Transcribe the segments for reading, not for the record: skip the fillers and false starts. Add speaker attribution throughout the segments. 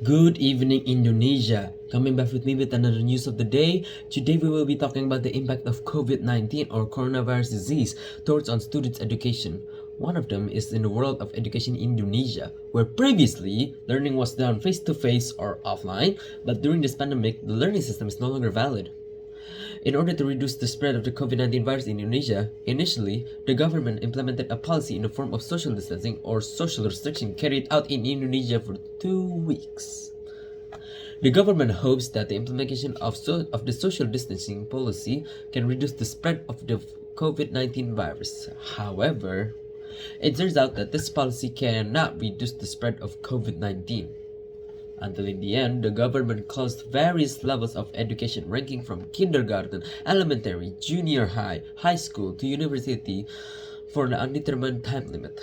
Speaker 1: Good evening, Indonesia. Coming back with me with another news of the day. Today we will be talking about the impact of COVID-19 or coronavirus disease towards on students' education. One of them is in the world of education in Indonesia, where previously learning was done face-to-face or offline, but during this pandemic, the learning system is no longer valid. In order to reduce the spread of the COVID-19 virus in Indonesia, initially, the government implemented a policy in the form of social distancing or social restriction carried out in Indonesia for 2 weeks. The government hopes that the implementation of the social distancing policy can reduce the spread of the COVID-19 virus. However, it turns out that this policy cannot reduce the spread of COVID-19. Until in the end, the government closed various levels of education ranging from kindergarten, elementary, junior high, high school to university for an undetermined time limit.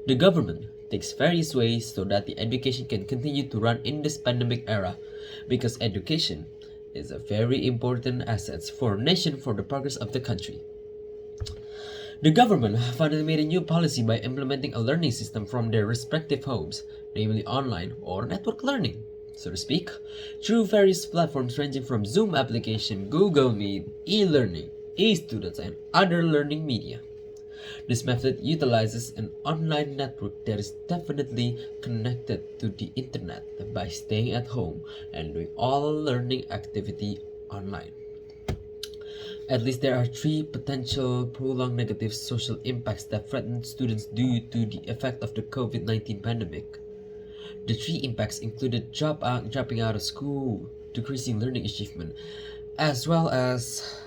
Speaker 1: The government takes various ways so that the education can continue to run in this pandemic era, because education is a very important asset for a nation for the progress of the country. The government finally made a new policy by implementing a learning system from their respective homes, namely online or network learning, so to speak, through various platforms ranging from Zoom application, Google Meet, e-learning, e-students, and other learning media. This method utilizes an online network that is definitely connected to the internet by staying at home and doing all learning activity online. At least there are 3 potential prolonged negative social impacts that threaten students due to the effect of the COVID-19 pandemic. The 3 impacts included dropping out of school, decreasing learning achievement, as well as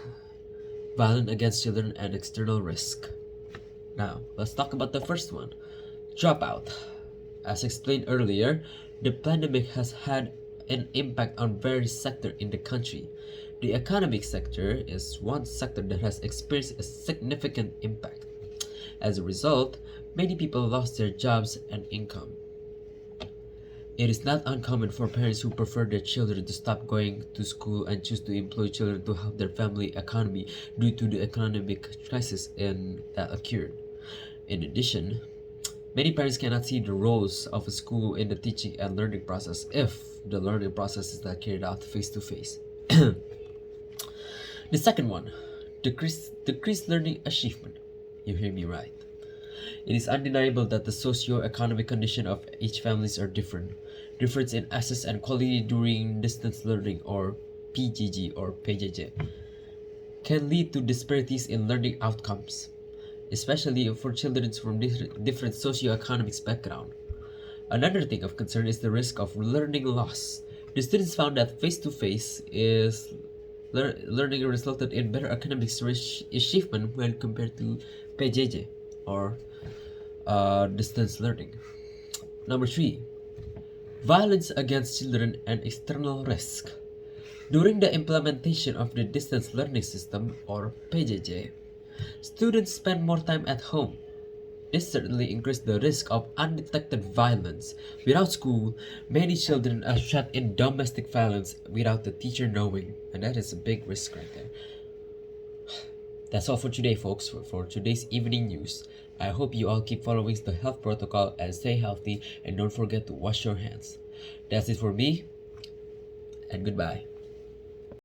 Speaker 1: violence against children and external risk. Now, let's talk about the first one, dropout. As explained earlier, the pandemic has had an impact on various sectors in the country. The economic sector is one sector that has experienced a significant impact. As a result, many people lost their jobs and income. It is not uncommon for parents who prefer their children to stop going to school and choose to employ children to help their family economy due to the economic crisis that occurred. In addition, many parents cannot see the roles of a school in the teaching and learning process if the learning process is not carried out face to face. The second one, decreased learning achievement. You hear me right. It is undeniable that the socio-economic condition of each families are different. Difference in access and quality during distance learning or PGG or PJJ can lead to disparities in learning outcomes, especially for children from different socio-economic background. Another thing of concern is the risk of learning loss. The students found that face-to-face learning resulted in better academic achievement when compared to PJJ or distance learning. Number 3, violence against children and external risk. During the implementation of the distance learning system or PJJ, students spend more time at home. This certainly increased the risk of undetected violence. Without school, many children are trapped in domestic violence without the teacher knowing, and that is a big risk right there. That's all for today, folks, for today's evening news. I hope you all keep following the health protocol and stay healthy, and don't forget to wash your hands. That's it for me, and goodbye.